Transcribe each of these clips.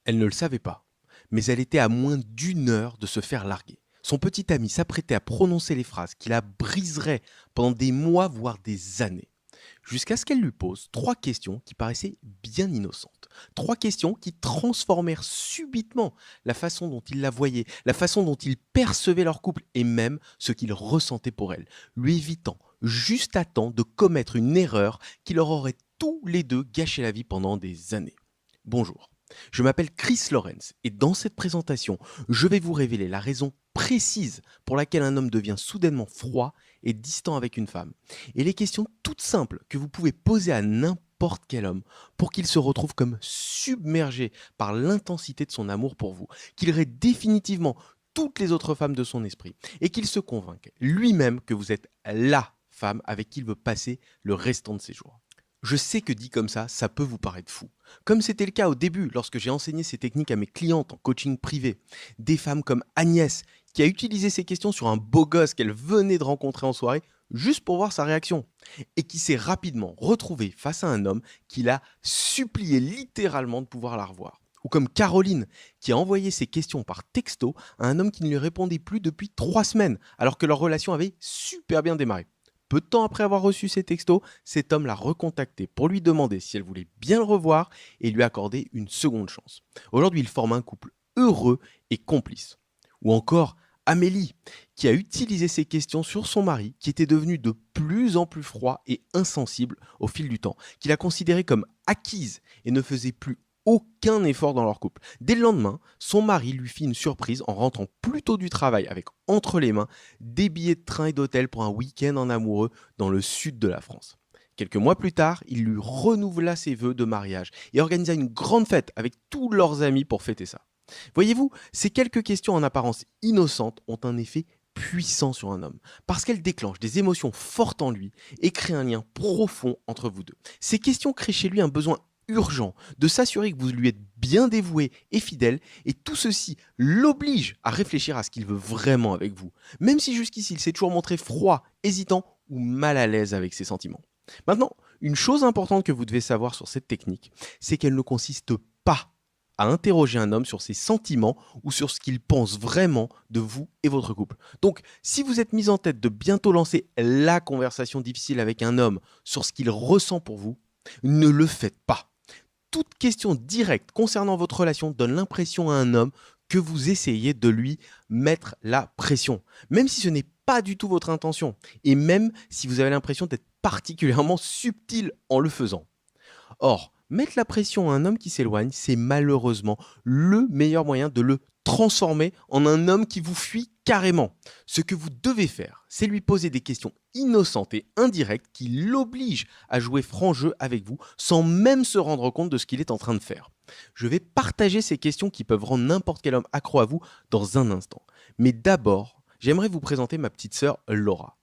Elle ne le savait pas, mais elle était à moins d'1 heure de se faire larguer. Son petit ami s'apprêtait à prononcer les phrases qui la briseraient pendant des mois, voire des années. Jusqu'à ce qu'elle lui pose 3 questions qui paraissaient bien innocentes. 3 questions qui transformèrent subitement la façon dont il la voyait, la façon dont il percevait leur couple et même ce qu'il ressentait pour elle, lui évitant juste à temps de commettre une erreur qui leur aurait tous les deux gâché la vie pendant des années. Bonjour, je m'appelle Chris Lawrence et dans cette présentation, je vais vous révéler la raison précise pour laquelle un homme devient soudainement froid et distant avec une femme, et les questions toutes simples que vous pouvez poser à n'importe quel homme pour qu'il se retrouve comme submergé par l'intensité de son amour pour vous, qu'il rate définitivement toutes les autres femmes de son esprit et qu'il se convainque lui-même que vous êtes la femme avec qui il veut passer le restant de ses jours. Je sais que dit comme ça peut vous paraître fou. Comme c'était le cas au début lorsque j'ai enseigné ces techniques à mes clientes en coaching privé. Des femmes comme Agnès, qui a utilisé ces questions sur un beau gosse qu'elle venait de rencontrer en soirée, juste pour voir sa réaction. Et qui s'est rapidement retrouvée face à un homme qui l'a supplié littéralement de pouvoir la revoir. Ou comme Caroline, qui a envoyé ses questions par texto à un homme qui ne lui répondait plus depuis 3 semaines, alors que leur relation avait super bien démarré. Peu de temps après avoir reçu ces textos, cet homme l'a recontacté pour lui demander si elle voulait bien le revoir et lui accorder une seconde chance. Aujourd'hui, ils forment un couple heureux et complice. Ou encore Amélie, qui a utilisé ces questions sur son mari, qui était devenu de plus en plus froid et insensible au fil du temps, qu'il a considéré comme acquise et ne faisait plus aucun effort dans leur couple. Dès le lendemain, son mari lui fit une surprise en rentrant plus tôt du travail avec entre les mains des billets de train et d'hôtel pour un week-end en amoureux dans le sud de la France. Quelques mois plus tard, il lui renouvela ses vœux de mariage et organisa une grande fête avec tous leurs amis pour fêter ça. Voyez-vous, ces quelques questions en apparence innocentes ont un effet puissant sur un homme, parce qu'elles déclenchent des émotions fortes en lui et créent un lien profond entre vous deux. Ces questions créent chez lui un besoin urgent de s'assurer que vous lui êtes bien dévoué et fidèle, et tout ceci l'oblige à réfléchir à ce qu'il veut vraiment avec vous, même si jusqu'ici il s'est toujours montré froid, hésitant ou mal à l'aise avec ses sentiments. Maintenant, une chose importante que vous devez savoir sur cette technique, c'est qu'elle ne consiste pas à interroger un homme sur ses sentiments ou sur ce qu'il pense vraiment de vous et votre couple. Donc, si vous êtes mis en tête de bientôt lancer la conversation difficile avec un homme sur ce qu'il ressent pour vous, ne le faites pas. Toute question directe concernant votre relation donne l'impression à un homme que vous essayez de lui mettre la pression, même si ce n'est pas du tout votre intention, et même si vous avez l'impression d'être particulièrement subtil en le faisant. Or, mettre la pression à un homme qui s'éloigne, c'est malheureusement le meilleur moyen de le transformer en un homme qui vous fuit carrément. Ce que vous devez faire, c'est lui poser des questions innocentes et indirectes qui l'obligent à jouer franc jeu avec vous sans même se rendre compte de ce qu'il est en train de faire. Je vais partager ces questions qui peuvent rendre n'importe quel homme accro à vous dans un instant. Mais d'abord, j'aimerais vous présenter ma petite sœur Laura.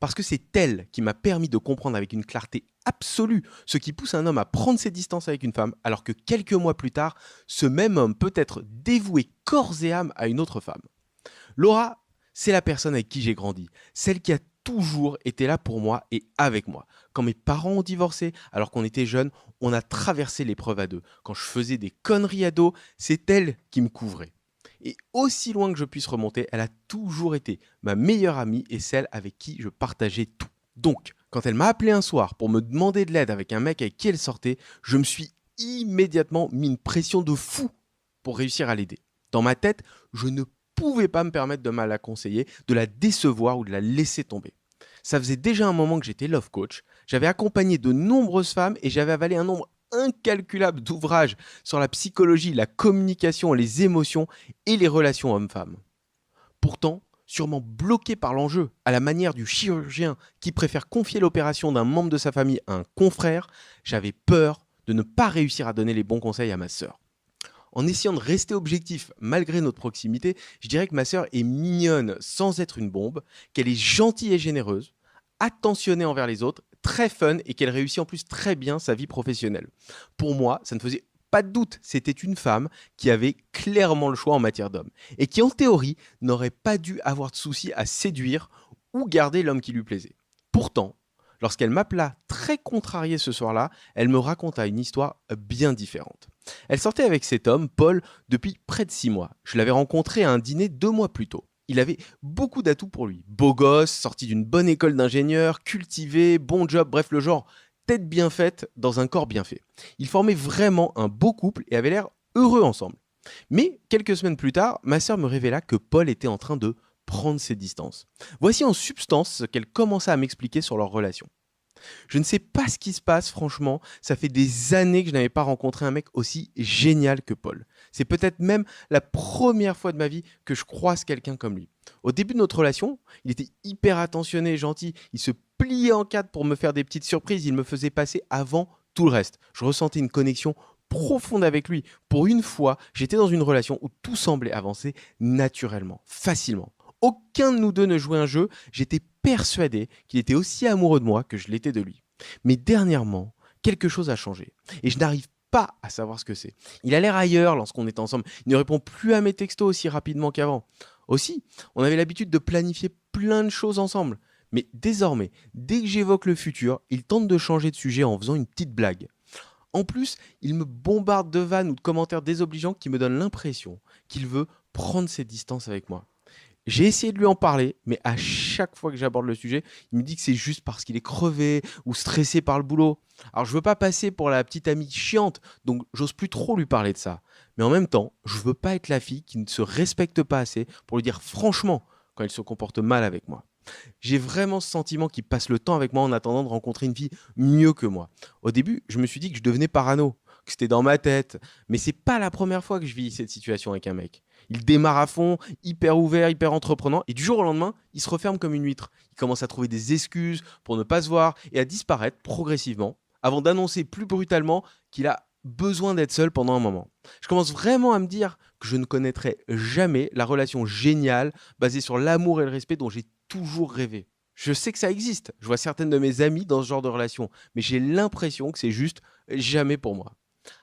Parce que c'est elle qui m'a permis de comprendre avec une clarté absolue ce qui pousse un homme à prendre ses distances avec une femme, alors que quelques mois plus tard, ce même homme peut être dévoué corps et âme à une autre femme. Laura, c'est la personne avec qui j'ai grandi, celle qui a toujours été là pour moi et avec moi. Quand mes parents ont divorcé, alors qu'on était jeunes, on a traversé l'épreuve à deux. Quand je faisais des conneries à dos, c'est elle qui me couvrait. Et aussi loin que je puisse remonter, elle a toujours été ma meilleure amie et celle avec qui je partageais tout. Donc, quand elle m'a appelé un soir pour me demander de l'aide avec un mec avec qui elle sortait, je me suis immédiatement mis une pression de fou pour réussir à l'aider. Dans ma tête, je ne pouvais pas me permettre de mal la conseiller, de la décevoir ou de la laisser tomber. Ça faisait déjà un moment que j'étais love coach, j'avais accompagné de nombreuses femmes et j'avais avalé un nombre incalculable d'ouvrages sur la psychologie, la communication, les émotions et les relations hommes-femmes. Pourtant, sûrement bloqué par l'enjeu, à la manière du chirurgien qui préfère confier l'opération d'un membre de sa famille à un confrère, j'avais peur de ne pas réussir à donner les bons conseils à ma sœur. En essayant de rester objectif malgré notre proximité, je dirais que ma sœur est mignonne sans être une bombe, qu'elle est gentille et généreuse, attentionnée envers les autres, très fun et qu'elle réussit en plus très bien sa vie professionnelle. Pour moi, ça ne faisait pas de doute, c'était une femme qui avait clairement le choix en matière d'homme et qui en théorie n'aurait pas dû avoir de soucis à séduire ou garder l'homme qui lui plaisait. Pourtant, lorsqu'elle m'appela très contrariée ce soir-là, elle me raconta une histoire bien différente. Elle sortait avec cet homme, Paul, depuis près de 6 mois. Je l'avais rencontré à un dîner 2 mois plus tôt. Il avait beaucoup d'atouts pour lui. Beau gosse, sorti d'une bonne école d'ingénieur, cultivé, bon job, bref le genre tête bien faite dans un corps bien fait. Ils formaient vraiment un beau couple et avaient l'air heureux ensemble. Mais quelques semaines plus tard, ma sœur me révéla que Paul était en train de prendre ses distances. Voici en substance ce qu'elle commença à m'expliquer sur leur relation. Je ne sais pas ce qui se passe, franchement. Ça fait des années que je n'avais pas rencontré un mec aussi génial que Paul. C'est peut-être même la première fois de ma vie que je croise quelqu'un comme lui. Au début de notre relation, il était hyper attentionné et gentil. Il se pliait en quatre pour me faire des petites surprises. Il me faisait passer avant tout le reste. Je ressentais une connexion profonde avec lui. Pour une fois, j'étais dans une relation où tout semblait avancer naturellement, facilement. Aucun de nous deux ne jouait un jeu. J'étais persuadé qu'il était aussi amoureux de moi que je l'étais de lui. Mais dernièrement, quelque chose a changé. Et je n'arrive pas à savoir ce que c'est. Il a l'air ailleurs lorsqu'on est ensemble. Il ne répond plus à mes textos aussi rapidement qu'avant. Aussi, on avait l'habitude de planifier plein de choses ensemble. Mais désormais, dès que j'évoque le futur, il tente de changer de sujet en faisant une petite blague. En plus, il me bombarde de vannes ou de commentaires désobligeants qui me donnent l'impression qu'il veut prendre ses distances avec moi. J'ai essayé de lui en parler, mais à chaque fois que j'aborde le sujet, il me dit que c'est juste parce qu'il est crevé ou stressé par le boulot. Alors je veux pas passer pour la petite amie chiante, donc j'ose plus trop lui parler de ça. Mais en même temps, je veux pas être la fille qui ne se respecte pas assez pour lui dire franchement quand il se comporte mal avec moi. J'ai vraiment ce sentiment qu'il passe le temps avec moi en attendant de rencontrer une fille mieux que moi. Au début, je me suis dit que je devenais parano, que c'était dans ma tête, mais c'est pas la première fois que je vis cette situation avec un mec. Il démarre à fond, hyper ouvert, hyper entreprenant, et du jour au lendemain, il se referme comme une huître. Il commence à trouver des excuses pour ne pas se voir et à disparaître progressivement, avant d'annoncer plus brutalement qu'il a besoin d'être seul pendant un moment. Je commence vraiment à me dire que je ne connaîtrai jamais la relation géniale basée sur l'amour et le respect dont j'ai toujours rêvé. Je sais que ça existe, je vois certaines de mes amies dans ce genre de relation, mais j'ai l'impression que c'est juste jamais pour moi.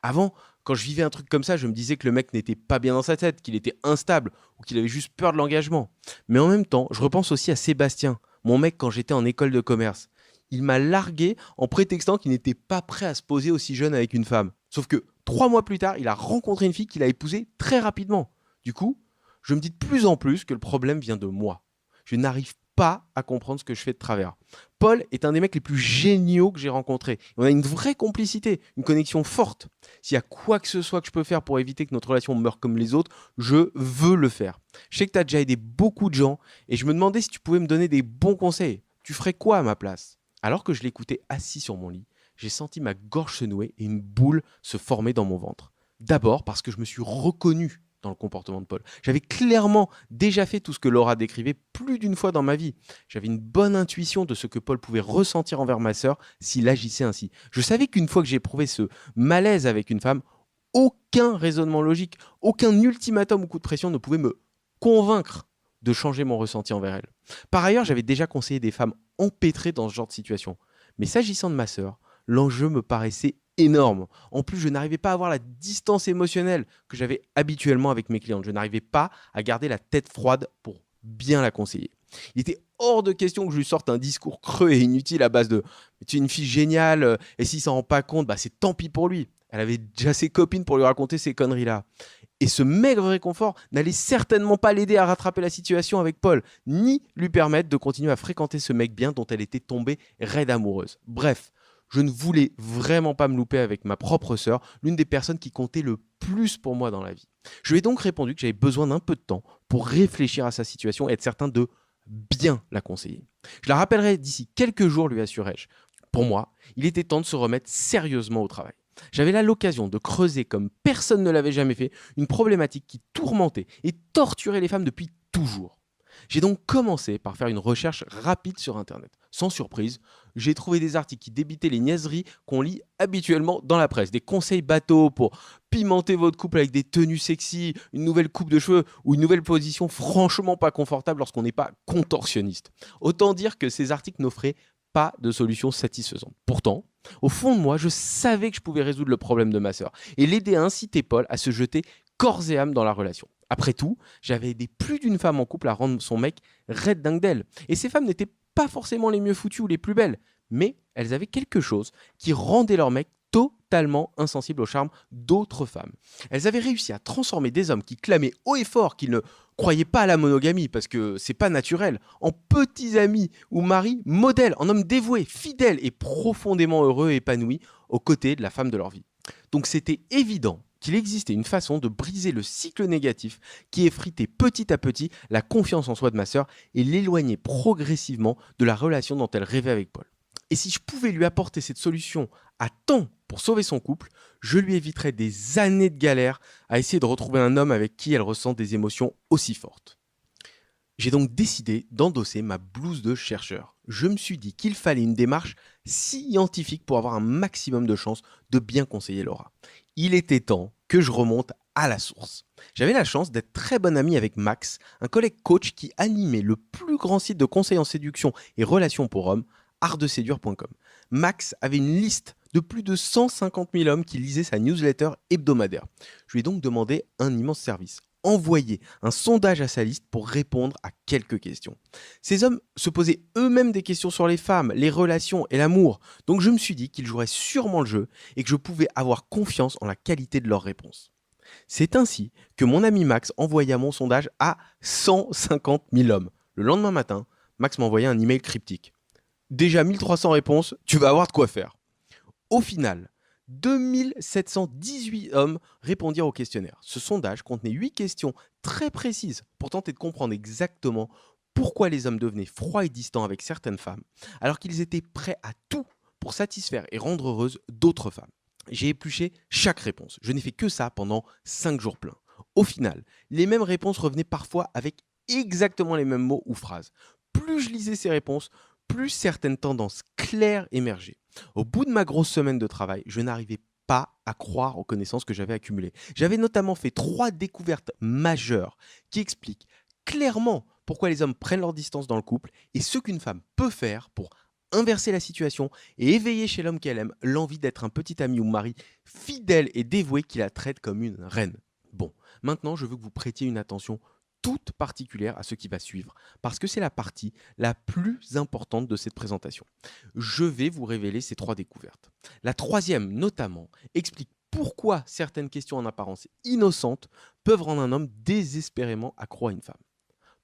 Avant, quand je vivais un truc comme ça, je me disais que le mec n'était pas bien dans sa tête, qu'il était instable ou qu'il avait juste peur de l'engagement. Mais en même temps, je repense aussi à Sébastien, mon mec quand j'étais en école de commerce. Il m'a largué en prétextant qu'il n'était pas prêt à se poser aussi jeune avec une femme. Sauf que 3 mois plus tard, il a rencontré une fille qu'il a épousée très rapidement. Du coup, je me dis de plus en plus que le problème vient de moi. Je n'arrive pas à comprendre ce que je fais de travers. Paul est un des mecs les plus géniaux que j'ai rencontrés. On a une vraie complicité, une connexion forte. S'il y a quoi que ce soit que je peux faire pour éviter que notre relation meure comme les autres, je veux le faire. Je sais que tu as déjà aidé beaucoup de gens et je me demandais si tu pouvais me donner des bons conseils. Tu ferais quoi à ma place? Alors que je l'écoutais assis sur mon lit, j'ai senti ma gorge se nouer et une boule se former dans mon ventre. D'abord parce que je me suis reconnu dans le comportement de Paul. J'avais clairement déjà fait tout ce que Laura décrivait plus d'une fois dans ma vie. J'avais une bonne intuition de ce que Paul pouvait ressentir envers ma sœur s'il agissait ainsi. Je savais qu'une fois que j'ai éprouvé ce malaise avec une femme, aucun raisonnement logique, aucun ultimatum ou coup de pression ne pouvait me convaincre de changer mon ressenti envers elle. Par ailleurs, j'avais déjà conseillé des femmes empêtrées dans ce genre de situation. Mais s'agissant de ma sœur, l'enjeu me paraissait énorme. En plus, je n'arrivais pas à avoir la distance émotionnelle que j'avais habituellement avec mes clientes. Je n'arrivais pas à garder la tête froide pour bien la conseiller. Il était hors de question que je lui sorte un discours creux et inutile à base de « tu es une fille géniale et s'il s'en rend pas compte, bah c'est tant pis pour lui ». Elle avait déjà ses copines pour lui raconter ces conneries-là. Et ce maigre réconfort n'allait certainement pas l'aider à rattraper la situation avec Paul, ni lui permettre de continuer à fréquenter ce mec bien dont elle était tombée raide amoureuse. Bref, je ne voulais vraiment pas me louper avec ma propre sœur, l'une des personnes qui comptait le plus pour moi dans la vie. Je lui ai donc répondu que j'avais besoin d'un peu de temps pour réfléchir à sa situation et être certain de bien la conseiller. Je la rappellerai d'ici quelques jours, lui assurai-je. Pour moi, il était temps de se remettre sérieusement au travail. J'avais là l'occasion de creuser, comme personne ne l'avait jamais fait, une problématique qui tourmentait et torturait les femmes depuis toujours. J'ai donc commencé par faire une recherche rapide sur Internet. Sans surprise, j'ai trouvé des articles qui débitaient les niaiseries qu'on lit habituellement dans la presse. Des conseils bateaux pour pimenter votre couple avec des tenues sexy, une nouvelle coupe de cheveux ou une nouvelle position franchement pas confortable lorsqu'on n'est pas contorsionniste. Autant dire que ces articles n'offraient pas de solution satisfaisante. Pourtant, au fond de moi, je savais que je pouvais résoudre le problème de ma sœur et l'aider à inciter Paul à se jeter corps et âme dans la relation. Après tout, j'avais aidé plus d'une femme en couple à rendre son mec raide dingue d'elle. Et ces femmes n'étaient pas forcément les mieux foutues ou les plus belles, mais elles avaient quelque chose qui rendait leur mec totalement insensibles au charme d'autres femmes. Elles avaient réussi à transformer des hommes qui clamaient haut et fort qu'ils ne croyaient pas à la monogamie parce que c'est pas naturel, en petits amis ou maris modèles, en hommes dévoués, fidèles et profondément heureux et épanouis aux côtés de la femme de leur vie. Donc c'était évident qu'il existait une façon de briser le cycle négatif qui effritait petit à petit la confiance en soi de ma sœur et l'éloignait progressivement de la relation dont elle rêvait avec Paul. Et si je pouvais lui apporter cette solution à temps pour sauver son couple, je lui éviterais des années de galère à essayer de retrouver un homme avec qui elle ressent des émotions aussi fortes. J'ai donc décidé d'endosser ma blouse de chercheur. Je me suis dit qu'il fallait une démarche scientifique pour avoir un maximum de chances de bien conseiller Laura. Il était temps que je remonte à la source. J'avais la chance d'être très bon ami avec Max, un collègue coach qui animait le plus grand site de conseils en séduction et relations pour hommes, artdeséduire.com. Max avait une liste de plus de 150 000 hommes qui lisaient sa newsletter hebdomadaire. Je lui ai donc demandé un immense service. Envoyer un sondage à sa liste pour répondre à quelques questions. Ces hommes se posaient eux-mêmes des questions sur les femmes, les relations et l'amour, donc je me suis dit qu'ils joueraient sûrement le jeu et que je pouvais avoir confiance en la qualité de leurs réponses. C'est ainsi que mon ami Max envoya mon sondage à 150 000 hommes. Le lendemain matin, Max m'envoyait un email cryptique. Déjà 1300 réponses, tu vas avoir de quoi faire. Au final, 2718 hommes répondirent au questionnaire. Ce sondage contenait 8 questions très précises pour tenter de comprendre exactement pourquoi les hommes devenaient froids et distants avec certaines femmes, alors qu'ils étaient prêts à tout pour satisfaire et rendre heureuses d'autres femmes. J'ai épluché chaque réponse. Je n'ai fait que ça pendant 5 jours pleins. Au final, les mêmes réponses revenaient parfois avec exactement les mêmes mots ou phrases. Plus je lisais ces réponses, plus certaines tendances claires émergeaient. Au bout de ma grosse semaine de travail, je n'arrivais pas à croire aux connaissances que j'avais accumulées. J'avais notamment fait 3 découvertes majeures qui expliquent clairement pourquoi les hommes prennent leur distance dans le couple et ce qu'une femme peut faire pour inverser la situation et éveiller chez l'homme qu'elle aime l'envie d'être un petit ami ou mari fidèle et dévoué qui la traite comme une reine. Bon, maintenant je veux que vous prêtiez une attention toute particulière à ce qui va suivre, parce que c'est la partie la plus importante de cette présentation. Je vais vous révéler ces 3 découvertes. La troisième, notamment, explique pourquoi certaines questions en apparence innocentes peuvent rendre un homme désespérément accro à une femme.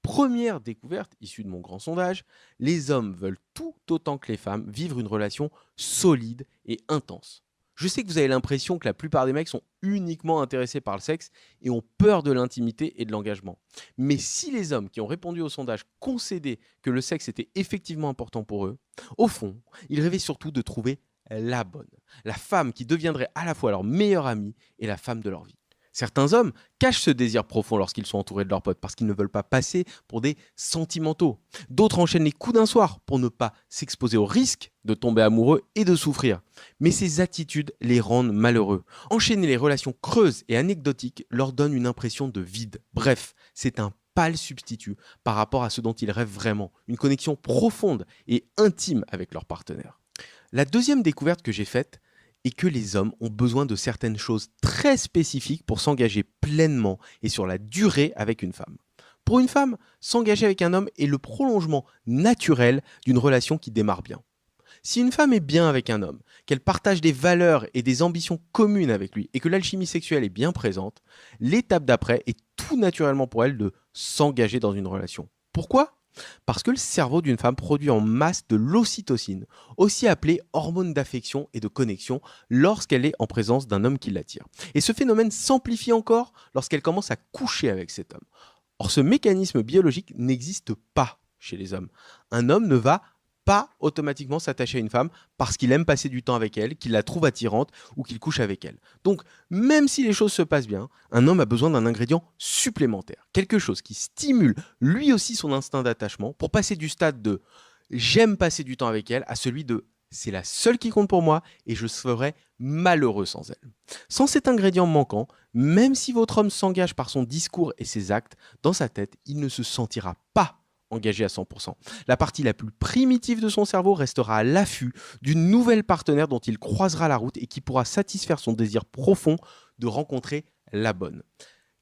Première découverte, issue de mon grand sondage, les hommes veulent tout autant que les femmes vivre une relation solide et intense. Je sais que vous avez l'impression que la plupart des mecs sont uniquement intéressés par le sexe et ont peur de l'intimité et de l'engagement. Mais si les hommes qui ont répondu au sondage concédaient que le sexe était effectivement important pour eux, au fond, ils rêvaient surtout de trouver la bonne, la femme qui deviendrait à la fois leur meilleure amie et la femme de leur vie. Certains hommes cachent ce désir profond lorsqu'ils sont entourés de leurs potes parce qu'ils ne veulent pas passer pour des sentimentaux. D'autres enchaînent les coups d'un soir pour ne pas s'exposer au risque de tomber amoureux et de souffrir. Mais ces attitudes les rendent malheureux. Enchaîner les relations creuses et anecdotiques leur donne une impression de vide. Bref, c'est un pâle substitut par rapport à ce dont ils rêvent vraiment, une connexion profonde et intime avec leur partenaire. La deuxième découverte que j'ai faite, et que les hommes ont besoin de certaines choses très spécifiques pour s'engager pleinement et sur la durée avec une femme. Pour une femme, s'engager avec un homme est le prolongement naturel d'une relation qui démarre bien. Si une femme est bien avec un homme, qu'elle partage des valeurs et des ambitions communes avec lui et que l'alchimie sexuelle est bien présente, l'étape d'après est tout naturellement pour elle de s'engager dans une relation. Pourquoi ? Parce que le cerveau d'une femme produit en masse de l'ocytocine, aussi appelée hormone d'affection et de connexion, lorsqu'elle est en présence d'un homme qui l'attire. Et ce phénomène s'amplifie encore lorsqu'elle commence à coucher avec cet homme. Or, ce mécanisme biologique n'existe pas chez les hommes. Un homme ne va pas automatiquement s'attacher à une femme parce qu'il aime passer du temps avec elle, qu'il la trouve attirante ou qu'il couche avec elle. Donc, même si les choses se passent bien, un homme a besoin d'un ingrédient supplémentaire, quelque chose qui stimule lui aussi son instinct d'attachement pour passer du stade de « j'aime passer du temps avec elle » à celui de « c'est la seule qui compte pour moi et je serais malheureux sans elle ». Sans cet ingrédient manquant, même si votre homme s'engage par son discours et ses actes, dans sa tête, il ne se sentira pas engagé à 100%. La partie la plus primitive de son cerveau restera à l'affût d'une nouvelle partenaire dont il croisera la route et qui pourra satisfaire son désir profond de rencontrer la bonne.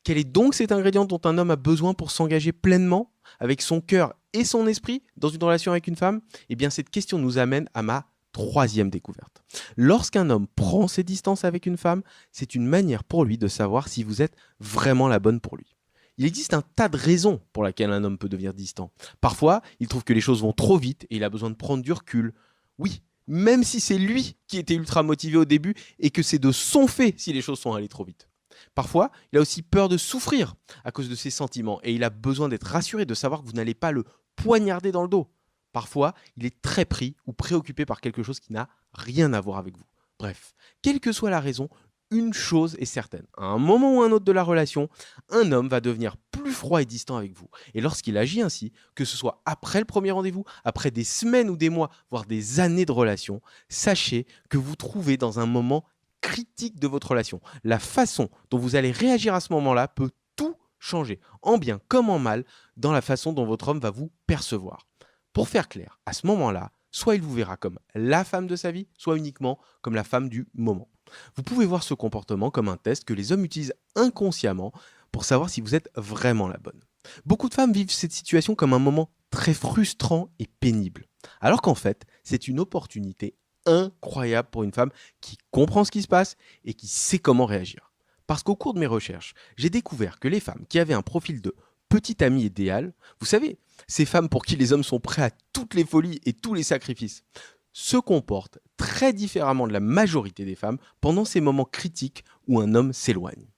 Quel est donc cet ingrédient dont un homme a besoin pour s'engager pleinement, avec son cœur et son esprit, dans une relation avec une femme ? Eh bien, cette question nous amène à ma Troisième découverte. Lorsqu'un homme prend ses distances avec une femme, c'est une manière pour lui de savoir si vous êtes vraiment la bonne pour lui. Il existe un tas de raisons pour lesquelles un homme peut devenir distant. Parfois, il trouve que les choses vont trop vite et il a besoin de prendre du recul. Oui, même si c'est lui qui était ultra motivé au début et que c'est de son fait si les choses sont allées trop vite. Parfois, il a aussi peur de souffrir à cause de ses sentiments et il a besoin d'être rassuré, de savoir que vous n'allez pas le poignarder dans le dos. Parfois, il est très pris ou préoccupé par quelque chose qui n'a rien à voir avec vous. Bref, quelle que soit la raison, une chose est certaine. À un moment ou un autre de la relation, un homme va devenir plus froid et distant avec vous. Et lorsqu'il agit ainsi, que ce soit après le premier rendez-vous, après des semaines ou des mois, voire des années de relation, sachez que vous trouvez dans un moment critique de votre relation. La façon dont vous allez réagir à ce moment-là peut tout changer, en bien comme en mal, dans la façon dont votre homme va vous percevoir. Pour faire clair, à ce moment-là, soit il vous verra comme la femme de sa vie, soit uniquement comme la femme du moment. Vous pouvez voir ce comportement comme un test que les hommes utilisent inconsciemment pour savoir si vous êtes vraiment la bonne. Beaucoup de femmes vivent cette situation comme un moment très frustrant et pénible, alors qu'en fait, c'est une opportunité incroyable pour une femme qui comprend ce qui se passe et qui sait comment réagir. Parce qu'au cours de mes recherches, j'ai découvert que les femmes qui avaient un profil de petite amie idéale, vous savez, ces femmes pour qui les hommes sont prêts à toutes les folies et tous les sacrifices, se comportent très différemment de la majorité des femmes pendant ces moments critiques où un homme s'éloigne.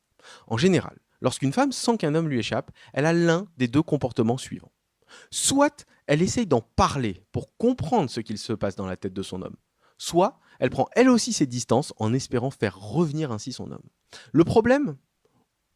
En général, lorsqu'une femme sent qu'un homme lui échappe, elle a l'un des deux comportements suivants. Soit elle essaye d'en parler pour comprendre ce qu'il se passe dans la tête de son homme, soit elle prend elle aussi ses distances en espérant faire revenir ainsi son homme. Le problème,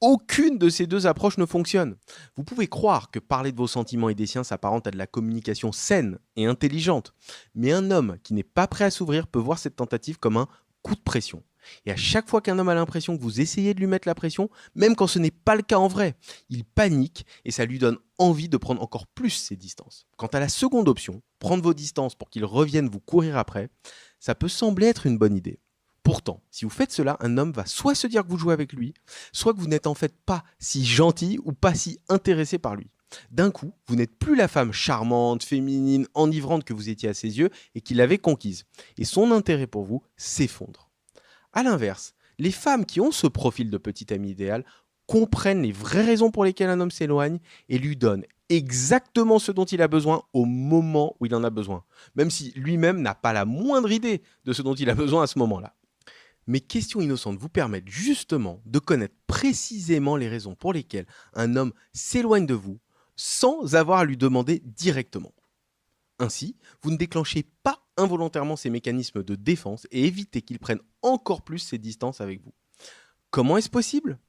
aucune de ces deux approches ne fonctionne. Vous pouvez croire que parler de vos sentiments et des siens s'apparente à de la communication saine et intelligente, mais un homme qui n'est pas prêt à s'ouvrir peut voir cette tentative comme un coup de pression. Et à chaque fois qu'un homme a l'impression que vous essayez de lui mettre la pression, même quand ce n'est pas le cas en vrai, il panique et ça lui donne envie de prendre encore plus ses distances. Quant à la seconde option, prendre vos distances pour qu'il revienne vous courir après, ça peut sembler être une bonne idée. Pourtant, si vous faites cela, un homme va soit se dire que vous jouez avec lui, soit que vous n'êtes en fait pas si gentil ou pas si intéressé par lui. D'un coup, vous n'êtes plus la femme charmante, féminine, enivrante que vous étiez à ses yeux et qu'il avait conquise. Et son intérêt pour vous s'effondre. A l'inverse, les femmes qui ont ce profil de petite amie idéale comprennent les vraies raisons pour lesquelles un homme s'éloigne et lui donnent exactement ce dont il a besoin au moment où il en a besoin, même si lui-même n'a pas la moindre idée de ce dont il a besoin à ce moment-là. Mes questions innocentes vous permettent justement de connaître précisément les raisons pour lesquelles un homme s'éloigne de vous sans avoir à lui demander directement. Ainsi, vous ne déclenchez pas involontairement ces mécanismes de défense et évitez qu'il prenne encore plus ses distances avec vous. Comment est-ce possible ?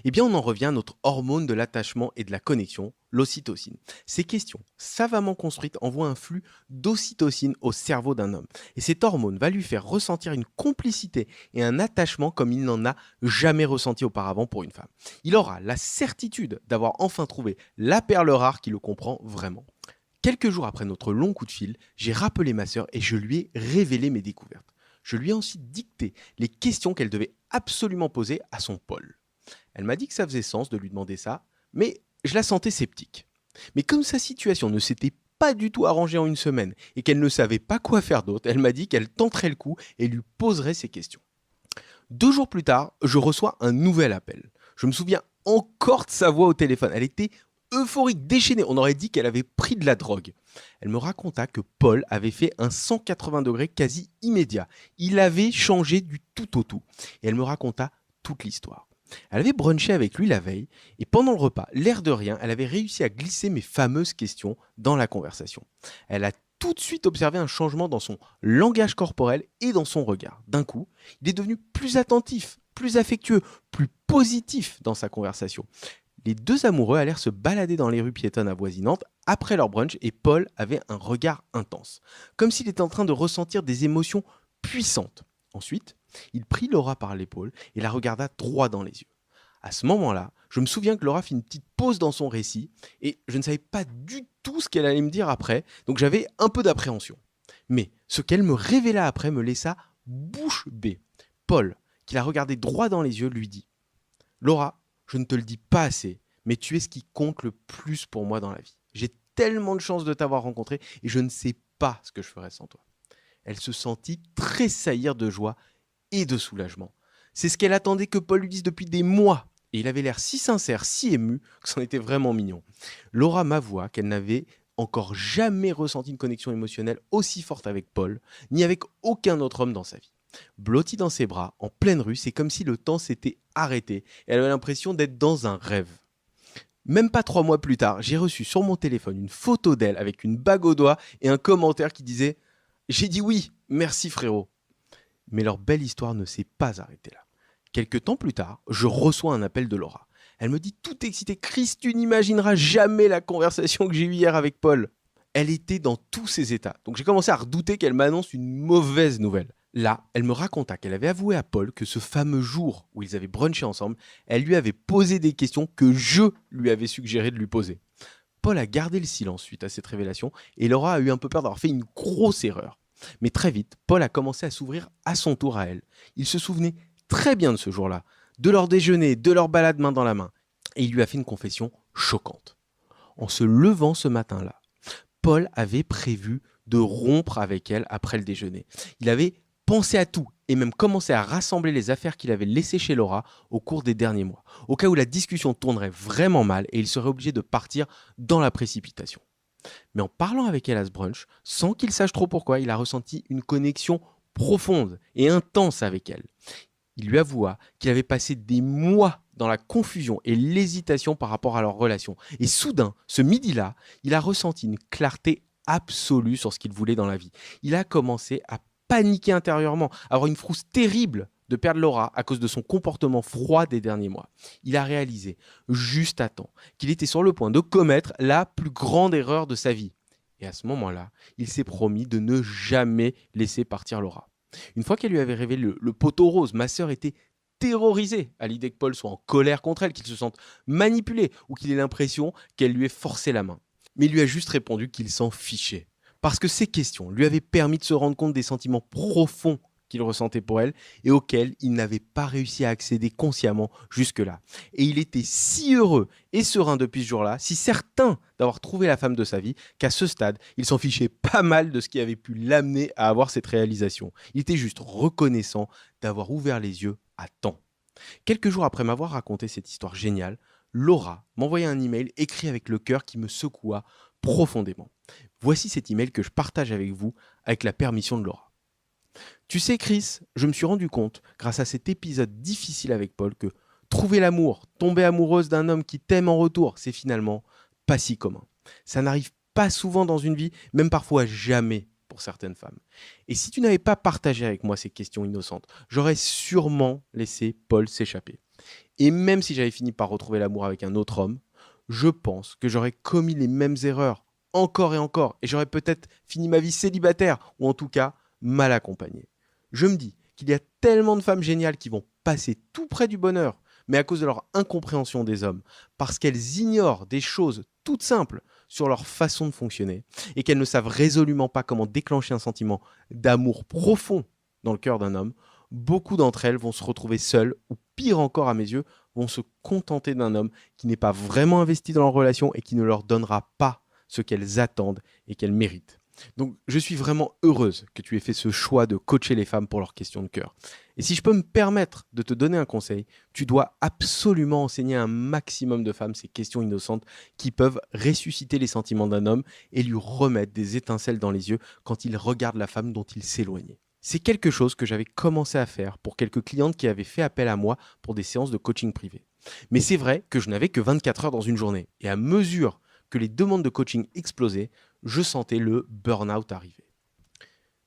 Eh bien, on en revient à notre hormone de l'attachement et de la connexion, l'ocytocine. Ces questions, savamment construites, envoient un flux d'ocytocine au cerveau d'un homme. Et cette hormone va lui faire ressentir une complicité et un attachement comme il n'en a jamais ressenti auparavant pour une femme. Il aura la certitude d'avoir enfin trouvé la perle rare qui le comprend vraiment. Quelques jours après notre long coup de fil, j'ai rappelé ma sœur et je lui ai révélé mes découvertes. Je lui ai ensuite dicté les questions qu'elle devait absolument poser à son Paul. Elle m'a dit que ça faisait sens de lui demander ça, mais je la sentais sceptique. Mais comme sa situation ne s'était pas du tout arrangée en une semaine et qu'elle ne savait pas quoi faire d'autre, elle m'a dit qu'elle tenterait le coup et lui poserait ses questions. 2 jours plus tard, je reçois un nouvel appel. Je me souviens encore de sa voix au téléphone. Elle était euphorique, déchaînée. On aurait dit qu'elle avait pris de la drogue. Elle me raconta que Paul avait fait un 180 degrés quasi immédiat. Il avait changé du tout au tout. Et elle me raconta toute l'histoire. Elle avait brunché avec lui la veille et pendant le repas, l'air de rien, elle avait réussi à glisser mes fameuses questions dans la conversation. Elle a tout de suite observé un changement dans son langage corporel et dans son regard. D'un coup, il est devenu plus attentif, plus affectueux, plus positif dans sa conversation. Les deux amoureux allèrent se balader dans les rues piétonnes avoisinantes après leur brunch et Paul avait un regard intense, comme s'il était en train de ressentir des émotions puissantes. Ensuite, il prit Laura par l'épaule et la regarda droit dans les yeux. À ce moment-là, je me souviens que Laura fit une petite pause dans son récit et je ne savais pas du tout ce qu'elle allait me dire après, donc j'avais un peu d'appréhension. Mais ce qu'elle me révéla après me laissa bouche bée. Paul, qui la regardait droit dans les yeux, lui dit « Laura, je ne te le dis pas assez, mais tu es ce qui compte le plus pour moi dans la vie. J'ai tellement de chance de t'avoir rencontré et je ne sais pas ce que je ferais sans toi. » elle se sentit tressaillir de joie et de soulagement. C'est ce qu'elle attendait que Paul lui dise depuis des mois. Et il avait l'air si sincère, si ému, que c'en était vraiment mignon. Laura m'avoua qu'elle n'avait encore jamais ressenti une connexion émotionnelle aussi forte avec Paul, ni avec aucun autre homme dans sa vie. Blottie dans ses bras, en pleine rue, c'est comme si le temps s'était arrêté et elle avait l'impression d'être dans un rêve. Même pas 3 mois plus tard, j'ai reçu sur mon téléphone une photo d'elle avec une bague au doigt et un commentaire qui disait « J'ai dit oui, merci frérot ». Mais leur belle histoire ne s'est pas arrêtée là. Quelques temps plus tard, je reçois un appel de Laura. Elle me dit tout excitée « Chris, tu n'imagineras jamais la conversation que j'ai eue hier avec Paul ». Elle était dans tous ses états, donc j'ai commencé à redouter qu'elle m'annonce une mauvaise nouvelle. Là, elle me raconta qu'elle avait avoué à Paul que ce fameux jour où ils avaient brunché ensemble, elle lui avait posé des questions que je lui avais suggéré de lui poser. Paul a gardé le silence suite à cette révélation et Laura a eu un peu peur d'avoir fait une grosse erreur. Mais très vite, Paul a commencé à s'ouvrir à son tour à elle. Il se souvenait très bien de ce jour-là, de leur déjeuner, de leur balade main dans la main. Et il lui a fait une confession choquante. En se levant ce matin-là, Paul avait prévu de rompre avec elle après le déjeuner. Il avait pensé à tout et même commencé à rassembler les affaires qu'il avait laissées chez Laura au cours des derniers mois, au cas où la discussion tournerait vraiment mal et il serait obligé de partir dans la précipitation. Mais en parlant avec elle à ce brunch, sans qu'il sache trop pourquoi, il a ressenti une connexion profonde et intense avec elle. Il lui avoua qu'il avait passé des mois dans la confusion et l'hésitation par rapport à leur relation. Et soudain, ce midi-là, il a ressenti une clarté absolue sur ce qu'il voulait dans la vie. Il a commencé à paniquer intérieurement, à avoir une frousse terrible de perdre Laura à cause de son comportement froid des derniers mois. Il a réalisé, juste à temps, qu'il était sur le point de commettre la plus grande erreur de sa vie. Et à ce moment-là, il s'est promis de ne jamais laisser partir Laura. Une fois qu'elle lui avait révélé le poteau rose, ma sœur était terrorisée à l'idée que Paul soit en colère contre elle, qu'il se sente manipulé ou qu'il ait l'impression qu'elle lui ait forcé la main. Mais il lui a juste répondu qu'il s'en fichait. Parce que ces questions lui avaient permis de se rendre compte des sentiments profonds qu'il ressentait pour elle et auxquels il n'avait pas réussi à accéder consciemment jusque-là. Et il était si heureux et serein depuis ce jour-là, si certain d'avoir trouvé la femme de sa vie, qu'à ce stade, il s'en fichait pas mal de ce qui avait pu l'amener à avoir cette réalisation. Il était juste reconnaissant d'avoir ouvert les yeux à temps. Quelques jours après m'avoir raconté cette histoire géniale, Laura m'envoya un email écrit avec le cœur qui me secoua profondément. Voici cet email que je partage avec vous avec la permission de Laura. Tu sais Chris, je me suis rendu compte, grâce à cet épisode difficile avec Paul, que trouver l'amour, tomber amoureuse d'un homme qui t'aime en retour, c'est finalement pas si commun. Ça n'arrive pas souvent dans une vie, même parfois jamais pour certaines femmes. Et si tu n'avais pas partagé avec moi ces questions innocentes, j'aurais sûrement laissé Paul s'échapper. Et même si j'avais fini par retrouver l'amour avec un autre homme, je pense que j'aurais commis les mêmes erreurs encore et encore, et j'aurais peut-être fini ma vie célibataire, ou en tout cas mal accompagné. Je me dis qu'il y a tellement de femmes géniales qui vont passer tout près du bonheur, mais à cause de leur incompréhension des hommes, parce qu'elles ignorent des choses toutes simples sur leur façon de fonctionner, et qu'elles ne savent résolument pas comment déclencher un sentiment d'amour profond dans le cœur d'un homme, beaucoup d'entre elles vont se retrouver seules, ou pire encore à mes yeux, vont se contenter d'un homme qui n'est pas vraiment investi dans leur relation et qui ne leur donnera pas ce qu'elles attendent et qu'elles méritent. Donc, je suis vraiment heureuse que tu aies fait ce choix de coacher les femmes pour leurs questions de cœur. Et si je peux me permettre de te donner un conseil, tu dois absolument enseigner à un maximum de femmes ces questions innocentes qui peuvent ressusciter les sentiments d'un homme et lui remettre des étincelles dans les yeux quand il regarde la femme dont il s'éloignait. C'est quelque chose que j'avais commencé à faire pour quelques clientes qui avaient fait appel à moi pour des séances de coaching privé. Mais c'est vrai que je n'avais que 24 heures dans une journée. Et à mesure que les demandes de coaching explosaient, je sentais le burn-out arriver.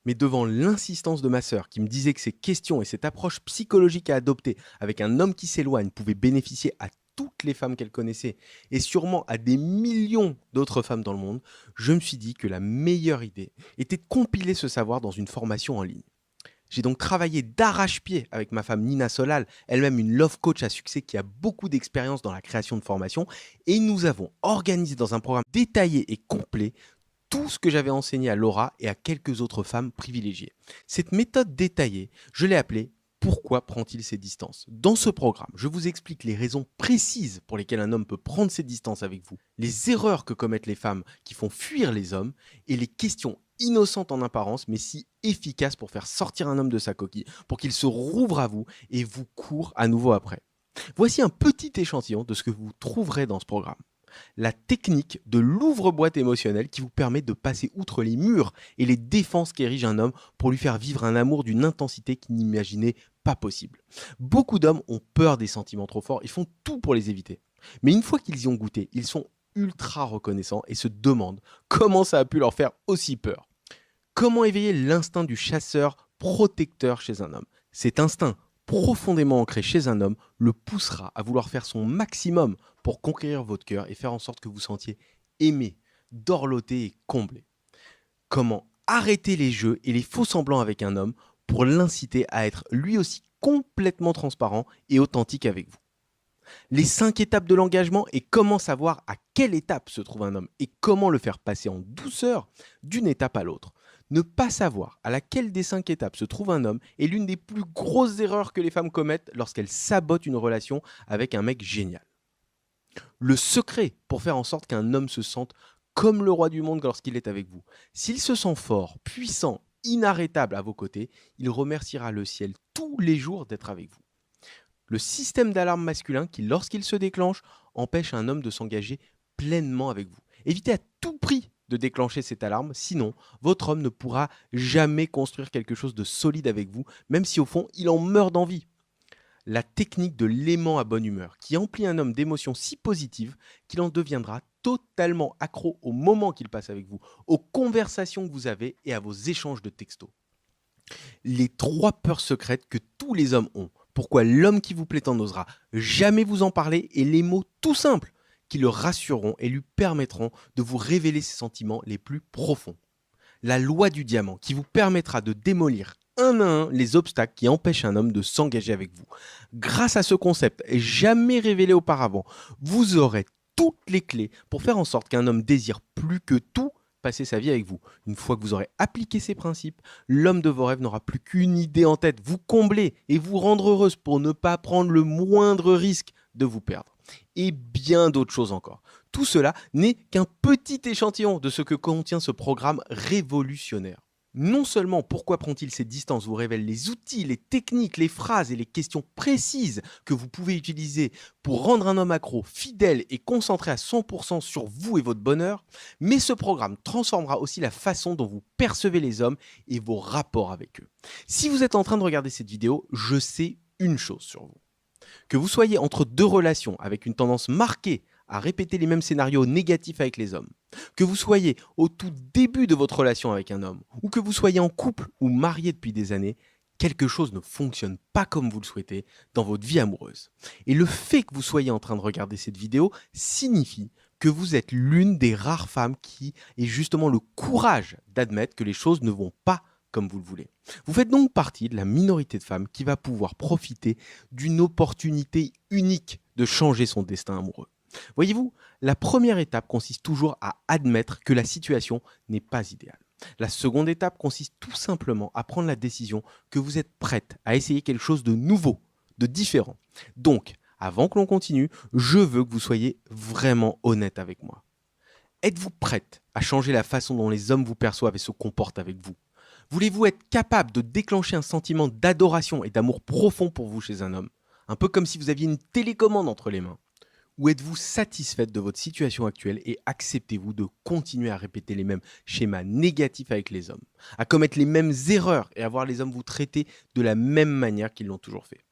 Mais devant l'insistance de ma sœur qui me disait que ces questions et cette approche psychologique à adopter avec un homme qui s'éloigne pouvaient bénéficier à toutes les femmes qu'elle connaissait et sûrement à des millions d'autres femmes dans le monde, je me suis dit que la meilleure idée était de compiler ce savoir dans une formation en ligne. J'ai donc travaillé d'arrache-pied avec ma femme Nina Solal, elle-même une love coach à succès qui a beaucoup d'expérience dans la création de formations, et nous avons organisé dans un programme détaillé et complet tout ce que j'avais enseigné à Laura et à quelques autres femmes privilégiées. Cette méthode détaillée, je l'ai appelée « Pourquoi prend-il ses distances ?» Dans ce programme, je vous explique les raisons précises pour lesquelles un homme peut prendre ses distances avec vous, les erreurs que commettent les femmes qui font fuir les hommes et les questions innocente en apparence, mais si efficace pour faire sortir un homme de sa coquille, pour qu'il se rouvre à vous et vous court à nouveau après. Voici un petit échantillon de ce que vous trouverez dans ce programme. La technique de l'ouvre-boîte émotionnel qui vous permet de passer outre les murs et les défenses qu'érige un homme pour lui faire vivre un amour d'une intensité qu'il n'imaginait pas possible. Beaucoup d'hommes ont peur des sentiments trop forts, ils font tout pour les éviter. Mais une fois qu'ils y ont goûté, ils sont ultra reconnaissants et se demandent comment ça a pu leur faire aussi peur. Comment éveiller l'instinct du chasseur protecteur chez un homme? Cet instinct, profondément ancré chez un homme, le poussera à vouloir faire son maximum pour conquérir votre cœur et faire en sorte que vous sentiez aimé, dorloté et comblé. Comment arrêter les jeux et les faux semblants avec un homme pour l'inciter à être lui aussi complètement transparent et authentique avec vous. Les 5 étapes de l'engagement et comment savoir à quelle étape se trouve un homme et comment le faire passer en douceur d'une étape à l'autre. Ne pas savoir à laquelle des 5 étapes se trouve un homme est l'une des plus grosses erreurs que les femmes commettent lorsqu'elles sabotent une relation avec un mec génial. Le secret pour faire en sorte qu'un homme se sente comme le roi du monde lorsqu'il est avec vous. S'il se sent fort, puissant, inarrêtable à vos côtés, il remerciera le ciel tous les jours d'être avec vous. Le système d'alarme masculin qui, lorsqu'il se déclenche, empêche un homme de s'engager pleinement avec vous. Évitez à tout prix de déclencher cette alarme, sinon votre homme ne pourra jamais construire quelque chose de solide avec vous, même si au fond il en meurt d'envie. La technique de l'aimant à bonne humeur, qui emplit un homme d'émotions si positives qu'il en deviendra totalement accro au moment qu'il passe avec vous, aux conversations que vous avez et à vos échanges de textos. Les 3 peurs secrètes que tous les hommes ont. Pourquoi l'homme qui vous plaît tant n'osera jamais vous en parler et les mots tout simples qui le rassureront et lui permettront de vous révéler ses sentiments les plus profonds. La loi du diamant qui vous permettra de démolir un à un les obstacles qui empêchent un homme de s'engager avec vous. Grâce à ce concept jamais révélé auparavant, vous aurez toutes les clés pour faire en sorte qu'un homme désire plus que tout passer sa vie avec vous. Une fois que vous aurez appliqué ces principes, l'homme de vos rêves n'aura plus qu'une idée en tête, vous combler et vous rendre heureuse pour ne pas prendre le moindre risque de vous perdre. Et bien d'autres choses encore. Tout cela n'est qu'un petit échantillon de ce que contient ce programme révolutionnaire. Non seulement Pourquoi prend-il ces distances vous révèle les outils, les techniques, les phrases et les questions précises que vous pouvez utiliser pour rendre un homme accro, fidèle et concentré à 100% sur vous et votre bonheur, mais ce programme transformera aussi la façon dont vous percevez les hommes et vos rapports avec eux. Si vous êtes en train de regarder cette vidéo, je sais une chose sur vous. Que vous soyez entre 2 relations avec une tendance marquée à répéter les mêmes scénarios négatifs avec les hommes, que vous soyez au tout début de votre relation avec un homme, ou que vous soyez en couple ou marié depuis des années, quelque chose ne fonctionne pas comme vous le souhaitez dans votre vie amoureuse. Et le fait que vous soyez en train de regarder cette vidéo signifie que vous êtes l'une des rares femmes qui ait justement le courage d'admettre que les choses ne vont pas comme vous le voulez. Vous faites donc partie de la minorité de femmes qui va pouvoir profiter d'une opportunité unique de changer son destin amoureux. Voyez-vous, la première étape consiste toujours à admettre que la situation n'est pas idéale. La seconde étape consiste tout simplement à prendre la décision que vous êtes prête à essayer quelque chose de nouveau, de différent. Donc, avant que l'on continue, je veux que vous soyez vraiment honnête avec moi. Êtes-vous prête à changer la façon dont les hommes vous perçoivent et se comportent avec vous? Voulez-vous être capable de déclencher un sentiment d'adoration et d'amour profond pour vous chez un homme? Un peu comme si vous aviez une télécommande entre les mains. Ou êtes-vous satisfaite de votre situation actuelle et acceptez-vous de continuer à répéter les mêmes schémas négatifs avec les hommes, à commettre les mêmes erreurs et à voir les hommes vous traiter de la même manière qu'ils l'ont toujours fait?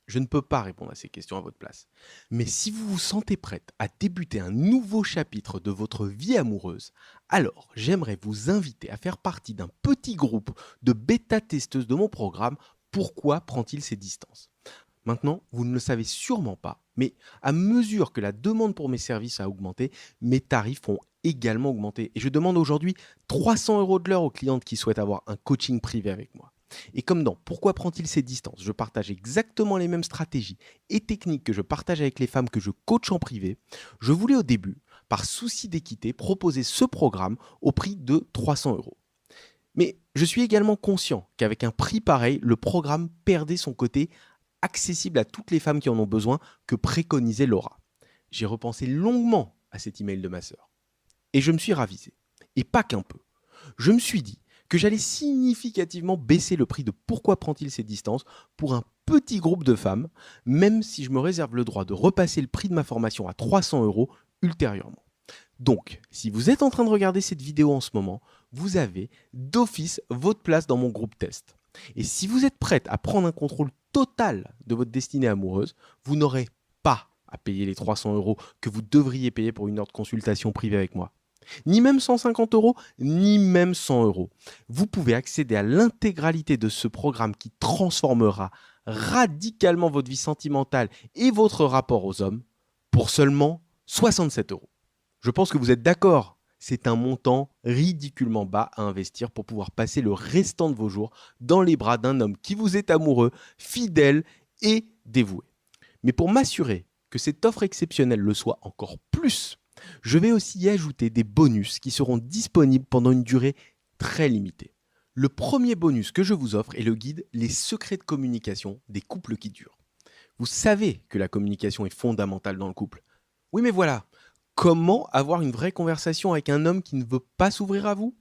Je ne peux pas répondre à ces questions à votre place. Mais si vous vous sentez prête à débuter un nouveau chapitre de votre vie amoureuse, alors j'aimerais vous inviter à faire partie d'un petit groupe de bêta-testeuses de mon programme Pourquoi prend-il ces distances? Maintenant, vous ne le savez sûrement pas, mais à mesure que la demande pour mes services a augmenté, mes tarifs ont également augmenté. Et je demande aujourd'hui 300 € de l'heure aux clientes qui souhaitent avoir un coaching privé avec moi. Et comme dans Pourquoi prend-il ces distances, je partage exactement les mêmes stratégies et techniques que je partage avec les femmes que je coach en privé, je voulais au début, par souci d'équité, proposer ce programme au prix de 300 €. Mais je suis également conscient qu'avec un prix pareil, le programme perdait son côté accessible à toutes les femmes qui en ont besoin que préconisait Laura. J'ai repensé longuement à cet email de ma sœur et je me suis ravisé. Et pas qu'un peu. Je me suis dit que j'allais significativement baisser le prix de Pourquoi prend-il ces distances pour un petit groupe de femmes, même si je me réserve le droit de repasser le prix de ma formation à 300 € ultérieurement. Donc, si vous êtes en train de regarder cette vidéo en ce moment, vous avez d'office votre place dans mon groupe test. Et si vous êtes prête à prendre un contrôle total de votre destinée amoureuse, vous n'aurez pas à payer les 300 € que vous devriez payer pour une heure de consultation privée avec moi. Ni même 150 €, ni même 100 €. Vous pouvez accéder à l'intégralité de ce programme qui transformera radicalement votre vie sentimentale et votre rapport aux hommes pour seulement 67 €. Je pense que vous êtes d'accord. C'est un montant ridiculement bas à investir pour pouvoir passer le restant de vos jours dans les bras d'un homme qui vous est amoureux, fidèle et dévoué. Mais pour m'assurer que cette offre exceptionnelle le soit encore plus, je vais aussi y ajouter des bonus qui seront disponibles pendant une durée très limitée. Le premier bonus que je vous offre est le guide Les secrets de communication des couples qui durent. Vous savez que la communication est fondamentale dans le couple. Oui, mais voilà, comment avoir une vraie conversation avec un homme qui ne veut pas s'ouvrir à vous ?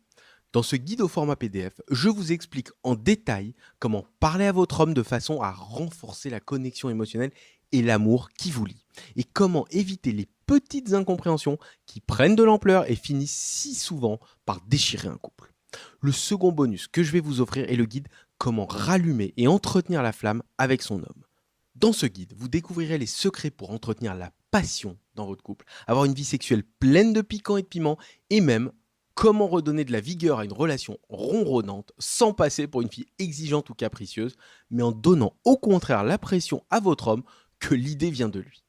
Dans ce guide au format PDF, je vous explique en détail comment parler à votre homme de façon à renforcer la connexion émotionnelle et l'amour qui vous lie. Et comment éviter les petites incompréhensions qui prennent de l'ampleur et finissent si souvent par déchirer un couple. Le second bonus que je vais vous offrir est le guide Comment rallumer et entretenir la flamme avec son homme. Dans ce guide, vous découvrirez les secrets pour entretenir la passion dans votre couple, avoir une vie sexuelle pleine de piquant et de piment, et même comment redonner de la vigueur à une relation ronronnante sans passer pour une fille exigeante ou capricieuse, mais en donnant au contraire la pression à votre homme que l'idée vient de lui.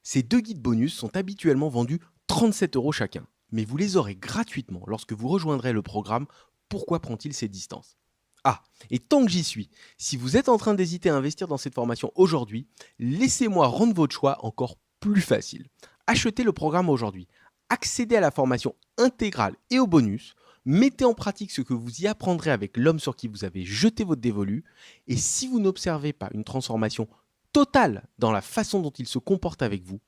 Ces deux guides bonus sont habituellement vendus 37 € chacun, mais vous les aurez gratuitement lorsque vous rejoindrez le programme Pourquoi prend-il ces distances ? Ah, et tant que j'y suis, si vous êtes en train d'hésiter à investir dans cette formation aujourd'hui, laissez-moi rendre votre choix encore plus facile. Achetez le programme aujourd'hui, accédez à la formation intégrale et au bonus, mettez en pratique ce que vous y apprendrez avec l'homme sur qui vous avez jeté votre dévolu, et si vous n'observez pas une transformation totale dans la façon dont il se comporte avec vous,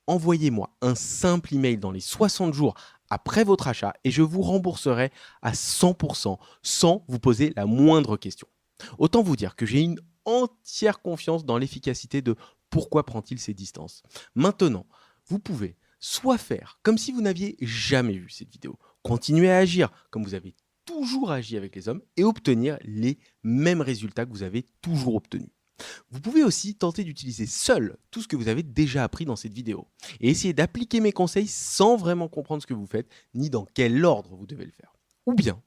envoyez-moi un simple email dans les 60 jours après votre achat et je vous rembourserai à 100% sans vous poser la moindre question. Autant vous dire que j'ai une entière confiance dans l'efficacité de Pourquoi prend-il ces distances. Maintenant, vous pouvez soit faire comme si vous n'aviez jamais vu cette vidéo, continuer à agir comme vous avez toujours agi avec les hommes et obtenir les mêmes résultats que vous avez toujours obtenus. Vous pouvez aussi tenter d'utiliser seul tout ce que vous avez déjà appris dans cette vidéo et essayer d'appliquer mes conseils sans vraiment comprendre ce que vous faites ni dans quel ordre vous devez le faire. Ou bien,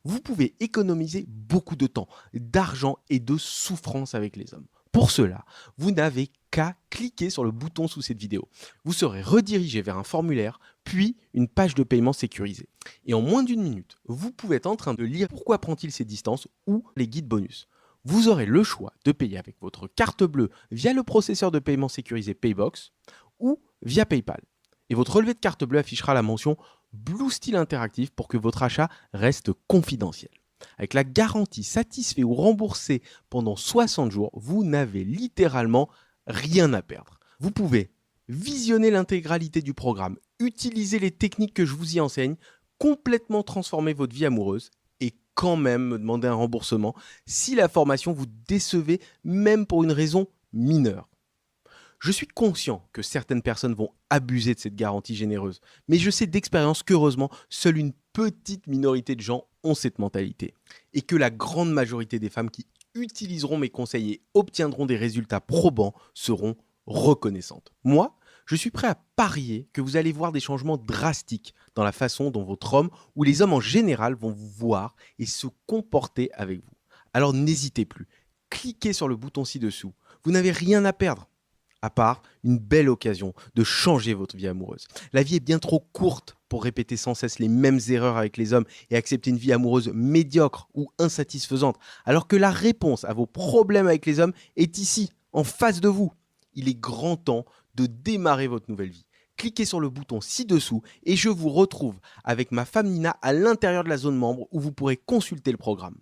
vous pouvez économiser beaucoup de temps, d'argent et de souffrance avec les hommes. Pour cela, vous n'avez qu'à cliquer sur le bouton sous cette vidéo. Vous serez redirigé vers un formulaire, puis une page de paiement sécurisée. Et en moins d'une minute, vous pouvez être en train de lire Pourquoi prend-il ces distances ou les guides bonus. Vous aurez le choix de payer avec votre carte bleue via le processeur de paiement sécurisé Paybox ou via PayPal. Et votre relevé de carte bleue affichera la mention Blue Steel Interactive pour que votre achat reste confidentiel. Avec la garantie satisfait ou remboursé pendant 60 jours, vous n'avez littéralement rien à perdre. Vous pouvez visionner l'intégralité du programme, utiliser les techniques que je vous y enseigne, complètement transformer votre vie amoureuse et quand même me demander un remboursement si la formation vous décevait, même pour une raison mineure. Je suis conscient que certaines personnes vont abuser de cette garantie généreuse, mais je sais d'expérience qu'heureusement, seule une petite minorité de gens ont cette mentalité. Et que la grande majorité des femmes qui utiliseront mes conseils et obtiendront des résultats probants seront reconnaissantes. Moi, je suis prêt à parier que vous allez voir des changements drastiques dans la façon dont votre homme ou les hommes en général vont vous voir et se comporter avec vous. Alors n'hésitez plus, cliquez sur le bouton ci-dessous. Vous n'avez rien à perdre, à part une belle occasion de changer votre vie amoureuse. La vie est bien trop courte pour répéter sans cesse les mêmes erreurs avec les hommes et accepter une vie amoureuse médiocre ou insatisfaisante, alors que la réponse à vos problèmes avec les hommes est ici, en face de vous. Il est grand temps de démarrer votre nouvelle vie. Cliquez sur le bouton ci-dessous et je vous retrouve avec ma femme Nina à l'intérieur de la zone membre où vous pourrez consulter le programme.